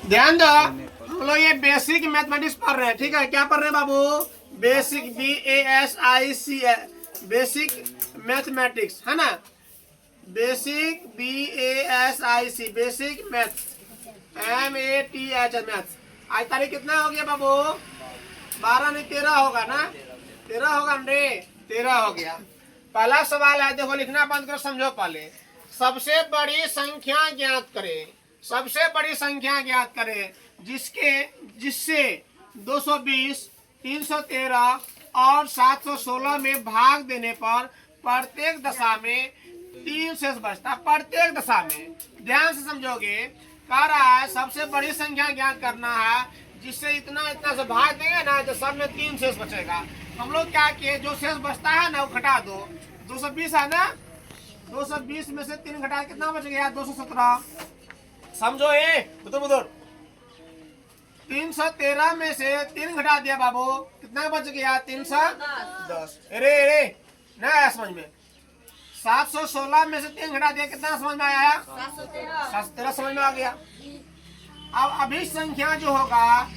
ध्यान दो, हम लोग ये बेसिक मैथमेटिक्स पढ़ रहे हैं, ठीक है। क्या पढ़ रहे हैं बाबू? बेसिक, BASIC, बेसिक मैथमेटिक्स, है ना। Basic BASIC, basic maths, MATH, maths. आज तारीख कितना हो गया बाबू? 12 नहीं 13 होगा ना? 13 होगा रे, 13 हो गया। पहला सवाल है, देखो लिखना बंद करो, समझो पहले। सबसे बड़ी संख्या ज्ञात करें, सबसे बड़ी संख्या ज्ञात करें जिससे 220, 313 और 716 में भाग देने पर प्रत्येक दशा में 3 शेष बचता। प्रत्येक दशा में, ध्यान से समझोगे। कह रहा है सबसे बड़ी संख्या ज्ञात करना है जिससे इतना इतना से भाग देंगे ना तो सब में 3 शेष बचेगा। हम लोग क्या किए, जो शेष बचता है ना वो घटा दो। 220 है ना, 220 में से 3 घटा कितना बच गया? 217। समझो ये बुजुर्ग। 313 में से 3 घटा दिया बाबू, कितना बच गया? 310। अरे ना आया समझ में। 716 में से 3 घटा दिया, कितना समझ में आया? 713 समझ में आ गया। अब अभी संख्या जो होगा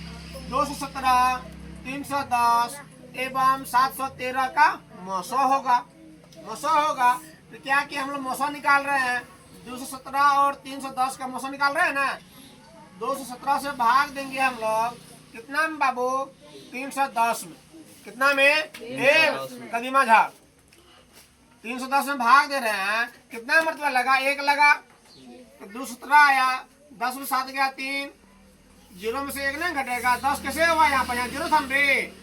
217, 310 एवं 713 का मौसा होगा। मौसा होगा तो क्या कि हम लोग मौसा निकाल रहे हैं। 217 और 310 का मौसा निकाल रहे हैं ना। 217 से भाग देंगे हम लोग कितना में बाबू? 310 में। कितना में? एक कदीमा झा 310 में भाग दे रहे हैं, कितना मतलब लगा? 1 लगा तो 217 आया। 10 में 7 गया 3, 0 में से 1 नहीं घटेगा। 10 कैसे हुआ? यहाँ पर यहाँ 0 था रे,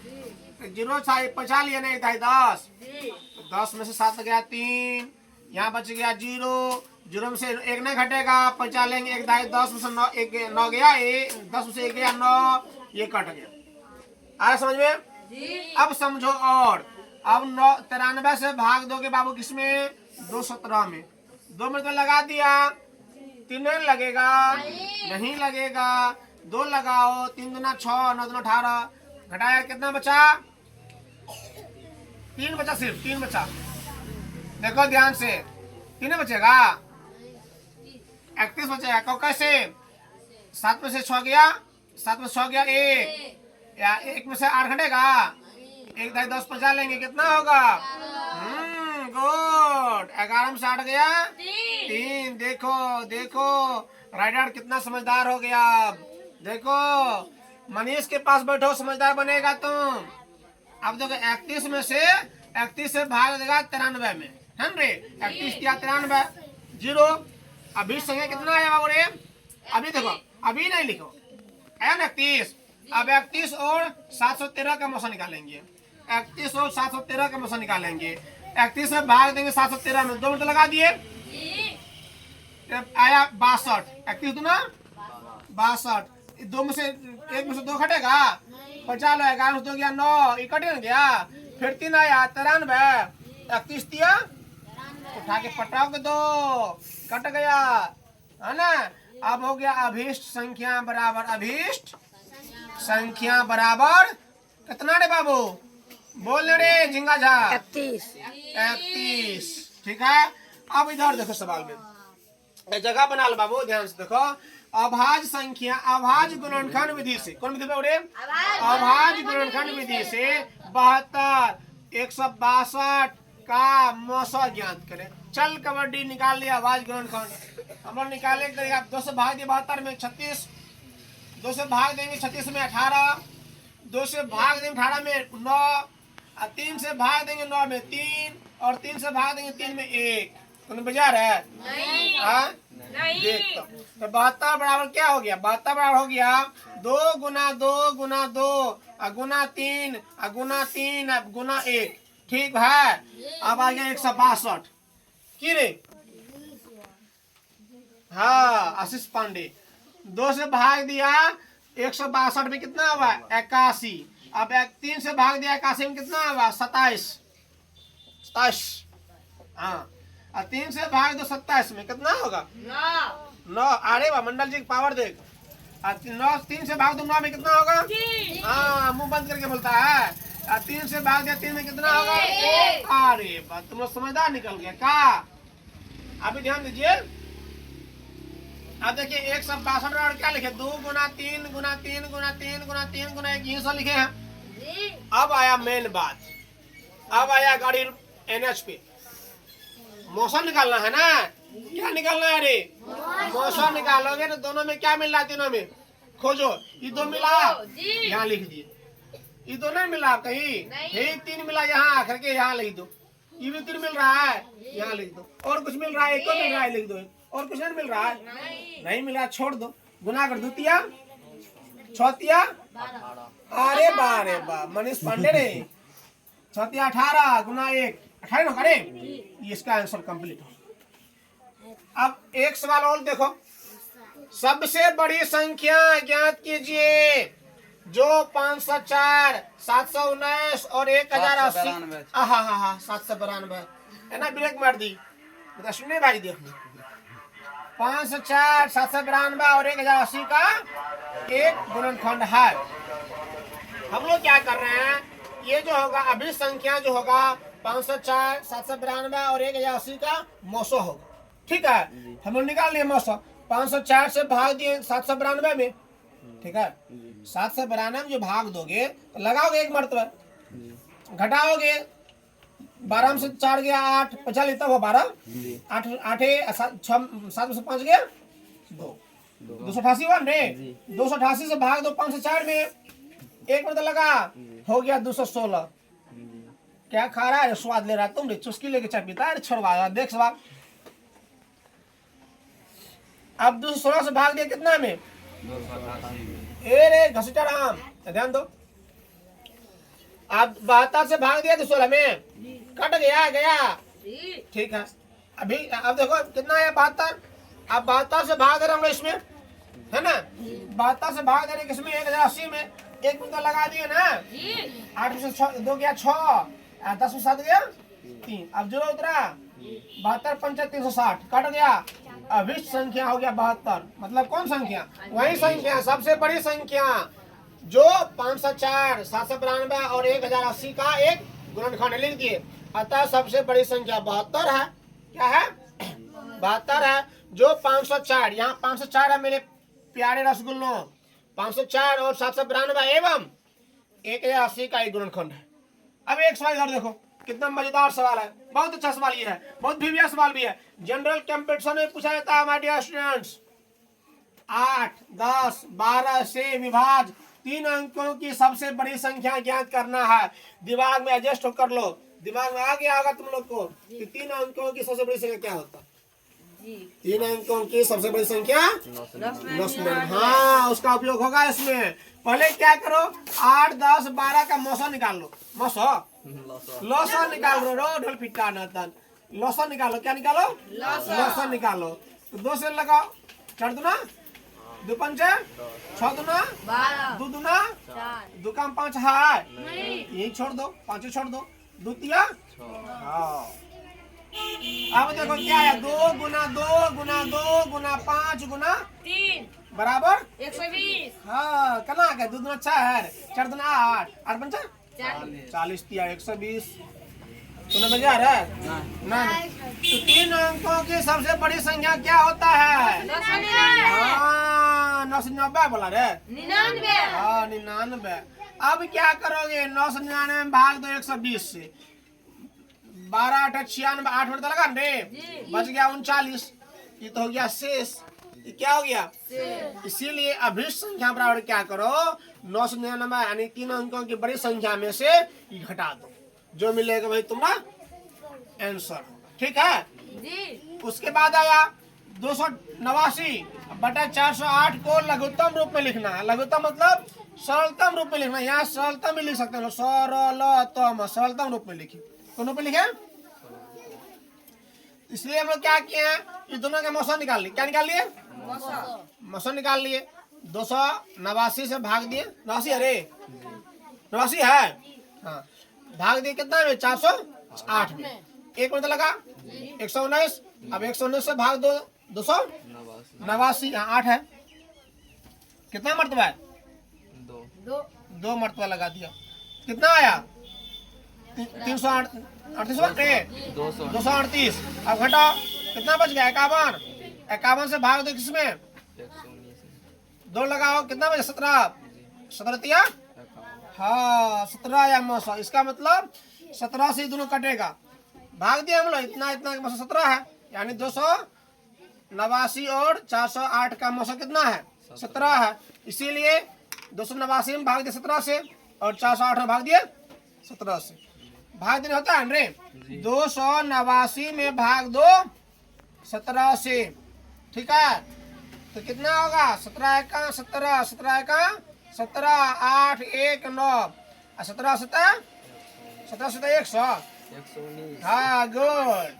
0 बचा लिया ना, 1 10। 10 में से 7 गया 3, यहाँ बच गया 0, 0 में से 1 नहीं घटेगा, 50 लेंगे 1 10 में से 9 गया 10 में से 1 गया 9, ये कट गया। आया समझ में? अब समझो और, अब 93 से भाग दोगे बाबू किसमें? 217 में। 2 में तो लगा दिया, 3 नहीं लगेगा, नहीं लगेगा। 2 लगाओ, 3 दूना 6, 9 दूना 18, घटाया कितना बचा? 3 बचा, सिर्फ 3 बचा। देखो ध्यान से, 3 बचेगा, 31 बचेगा। कौ कैसे? 7 में से 6 गया, 7 में 6 गया 1, या 1 में से 8 घटेगा, 1 10 50 लेंगे, कितना होगा? गुड। 11 में से 8 गया 3। देखो देखो राइडर कितना समझदार हो गया। देखो मनीष के पास बैठो, समझदार बनेगा तुम। अब देखो 31 से भाग देगा 93 में, है रे। 31 किया 93, 0। अभी संख्या कितना आया बाबू रे? अभी देखो, अभी नहीं लिखो, है ना 31। अब 31 और 713 का मौसा निकालेंगे। 31 और 713 का मौसा निकालेंगे। 31 में भाग देंगे 713 में, 2 मिनट लगा दिए, आया 62। 31 दूना 62, 2 में से 1 में से 2 घटेगा, 50 लो, 11 में 2 गया 9, ये कटे ना गया। फिर 3 आया 93, 31 दिया, उठा के पटाओ दो, कट गया, है ना। अब हो गया अभीष्ट संख्या बराबर अभीष्ट संख्या बराबर कितना रे बाबू? बोल रे झिंगा झा? 31। ठीक है। अब इधर देखो सवाल में जगह बना लो बाबू, ध्यान से देखो। अभाज्य संख्या, अभाज्य गुणनखंड विधि से, कौन विधि रे? अभाज्य गुणनखंड विधि से 72, 162 का मौसा ज्ञात करें। चल कबड्डी निकाल लिया अभाज्य गुणनखंड। हम लोग निकाले करेगा। 2 से भाग दिया 72 में 36, 2 से भाग देंगे 36 में 18, 2 से भाग देंगे 18 में 9, 3 से भाग देंगे 9 में 3, और 3 से भाग देंगे 3 में 1। तुमने बजा रहा है? नहीं। देख तो 72 बराबर क्या हो गया? 72 बराबर हो गया 2 गुना 2 गुना 2 गुना 3 गुना 3 गुना 1। ठीक है। अब आ गया 162 की रे? हाँ, आशीष पांडे। 2 से भाग दिया 162 में कितना हुआ? 81। अब 3 से भाग दिया 81 में कितना हुआ? 27। हाँ, और 3 से भाग दो 27 में कितना होगा? 9। अरे वाह, मंडल जी पावर देख। 9 3 से भाग दो 9 में कितना होगा? हाँ, मुंह बंद करके बोलता है। 3 से भाग दिया 3 में कितना होगा? अरे वाह, तुम लोग समझदार निकल गया का। अभी ध्यान दीजिए, अब देखिए 162 और क्या लिखे 2 गुना 3 गुना 3 गुना 3 गुना 3 गुना 1 ये सब लिखे हैं। अब आया मेन बात, अब आया गाड़ी NH पे मौसम निकालना है ना। क्या निकालना है रे? मौसम निकालोगे तो दोनों में क्या मिल रहा है? तीनों में खोजो। ये 2 मिला यहाँ लिख दिए, ये 2 नहीं मिला कहीं, यही 3 मिला यहाँ करके यहाँ लिख दो। ये भी 3 मिल रहा है यहाँ लिख दो, और कुछ मिल रहा है? 1 मिल रहा है लिख दो, और कुछ नहीं मिल रहा है, नहीं मिल रहा छोड़ दो। गुना कर द्वितीया छतिया, अरे बा रे बा मनीष पांडे रे, छतिया 18 गुना 1 18 करे, इसका आंसर कंप्लीट हो। अब एक सवाल और देखो, सबसे बड़ी संख्या ज्ञात कीजिए जो 504 719 और 1080 हाँ 792 है ना, ब्रेक मार दी बता सुनने भाई देखो 504 792 और 1080 का एक गुणनखंड है। हम लोग क्या कर रहे हैं, ये जो होगा अभी संख्या जो होगा 504 792 और 1080 का मौसो होगा, ठीक है। हम लोग निकाल लिए मौसो, 504 से भाग दिए 792 में, ठीक है। 792 में जो भाग दोगे तो लगाओगे 1 मरतबा, घटाओगे 12 में से 4 गया 8 बचा लेता हुआ 12 8 7 से 5 गया 2 288 हुआ रे, 288 से भाग दो 504 में, 1 मरतबा लगा हो गया 216। क्या खा रहा है? स्वाद ले रहा है तुम रे, चुस्की लेके चाय पीता है, छोड़वा देख सवाल। अब 216 से भाग दिया कितना में? ए रे घसीटा राम ध्यान दो, अब 72 से भाग दिया 216 में, कट गया ठीक है। अभी अब देखो कितना है 72, अब 72 से भाग दे रहा हूँ इसमें, है ना, 72 से भाग दे रहे किसमें 1080 में, 1 मिनट लगा दिए ना, 8 में से 2 गया 6, 10 में 7 गया 3, अब जो उतरा 72 पंचा 360 कट गया, अभिष्ट संख्या हो गया 72। मतलब कौन संख्या? वही संख्या सबसे बड़ी संख्या जो 504 792 और 1080 का एक गुणनखंड लिख दिए, अतः सबसे बड़ी संख्या 72 है। क्या है? 72 है। जो 504, यहाँ 504 है मेरे प्यारे रसगुल्लों, 504 और 792 एवं 1080 का एक गुणनखंड है। अब एक सवाल इधर देखो, कितना मजेदार सवाल है, बहुत अच्छा सवाल ये है, बहुत भिविया सवाल भी है, जनरल कंपटीशन में पूछा जाता है माय डियर स्टूडेंट्स। 8 10 12 से विभाज 3 अंकों की सबसे बड़ी संख्या ज्ञात करना है। दिमाग में एडजस्ट कर लो, दिमाग में आ गया होगा तुम लोग को कि 3 अंकों की सबसे बड़ी संख्या क्या होता है। 3 अंकों की सबसे बड़ी संख्या 9। हाँ, उसका उपयोग होगा इसमें। पहले क्या करो, 8 10 12 का मौसा निकाल लो, लौसा निकाल लो, ढोल पिट्टा नतन लौसा निकालो, क्या निकालो? लौसा निकालो। तो 2 से लगाओ, 4 दूना 2 पंचे 6 दूना 2 दूना 2 काम 5 है, यही छोड़ दो, 5 छोड़ दो, द्वितीया। अब देखो क्या है, 2 गुना 2 गुना 2 गुना 5 गुना 3 बराबर 120। हाँ कना क्या, 2 दूना 6 है, 4 दूना 8 8 पंचा 40 दिया 120। तूने बजा रहा है ना? तो 3 अंकों की सबसे बड़ी संख्या क्या होता है? 999 बोला रे, 99। हाँ 99। अब क्या करोगे, 999 में भाग दो 120 से, 12 8 96 8 मिनट लगा रे, बच गया 39, ये तो हो गया शेष। ये क्या हो गया? इसीलिए अभिष्ट संख्या बराबर क्या करो, 999 यानी 3 अंकों की बड़ी संख्या में से घटा दो, जो मिलेगा वही तुम्हारा आंसर, ठीक है जी। उसके बाद आया 289 बटा 408 को लघुत्तम रूप में लिखना है। लघुत्तम मतलब सरलतम रूप में लिखना, यहाँ सरलतम भी लिख सकते हो, सरलतम सरलतम रूप में लिखे, कौन रूप में लिखे? इसलिए हम लोग क्या किए हैं, ये दोनों का मौसा निकाल लिए। क्या निकाल लिए? मौसा निकाल लिए। 289 से भाग दिए, 89 अरे 89 है, हाँ भाग दिए कितना में, 408 में, 1 मिनट लगा 119। अब 119 से भाग दो 289, यहाँ 8 है, कितना मरतबा है? 2 मरतबा लगा दिया, कितना आया? 238। अब घटाओ, कितना बच गया? 51। 51 से भाग दो किसमें? 2 लगाओ, कितना बचे? 17। 17 तिया, हाँ 17 या 900। इसका मतलब 17 से दोनों कटेगा। भाग दिया हम लोग, इतना इतना का मौसम 17 है, यानी 289 और 408 का मौसम कितना है? 17 है। इसीलिए 289 में भाग दिया 17 से और 408 में भाग दिया 17 से। भाग देना होता है रे, 289 में भाग दो 17 से, ठीक है? तो कितना होगा? 17 का 17, 17 का 17, 8 1 9, 17 17 17 17 100, 119। हाँ गुड।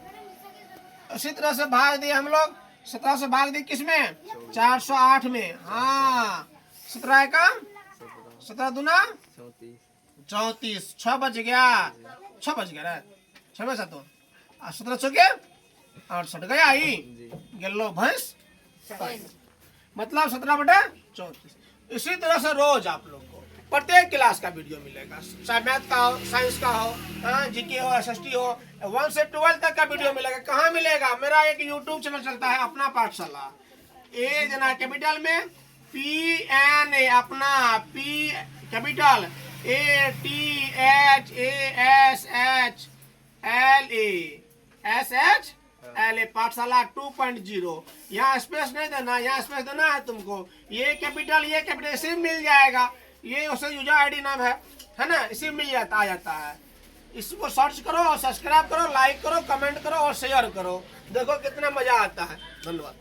उसी तरह से भाग दिए हम लोग, 17 से भाग दिए किस में? 408 में। हाँ 17 का 17 दूना 34, 6 बच गया, 6 बच गया रे, 6 बचा तो 17 चौके 68 गया ही गेलो भैंस, मतलब 17/34। इसी तरह से रोज आप लोग को प्रत्येक क्लास का वीडियो मिलेगा, चाहे मैथ का हो, साइंस का हो, जीके हो, एसएसटी हो, 1 से 12 तक का वीडियो मिलेगा। कहाँ मिलेगा? मेरा एक यूट्यूब चैनल चलता है, अपना पाठशाला। ए जना कैपिटल में PNA, अपना P कैपिटल ATHASHLA पाठशाला 2.0। यहाँ स्पेस नहीं देना, यहाँ स्पेस देना है तुमको। ये कैपिटल इसी में मिल जाएगा। ये उसे यूजर आईडी नाम है ना, इसी में मिल जाता, आ जाता है। इसको सर्च करो, सब्सक्राइब करो, लाइक करो, कमेंट करो और शेयर करो। देखो कितना मजा आता है। धन्यवाद।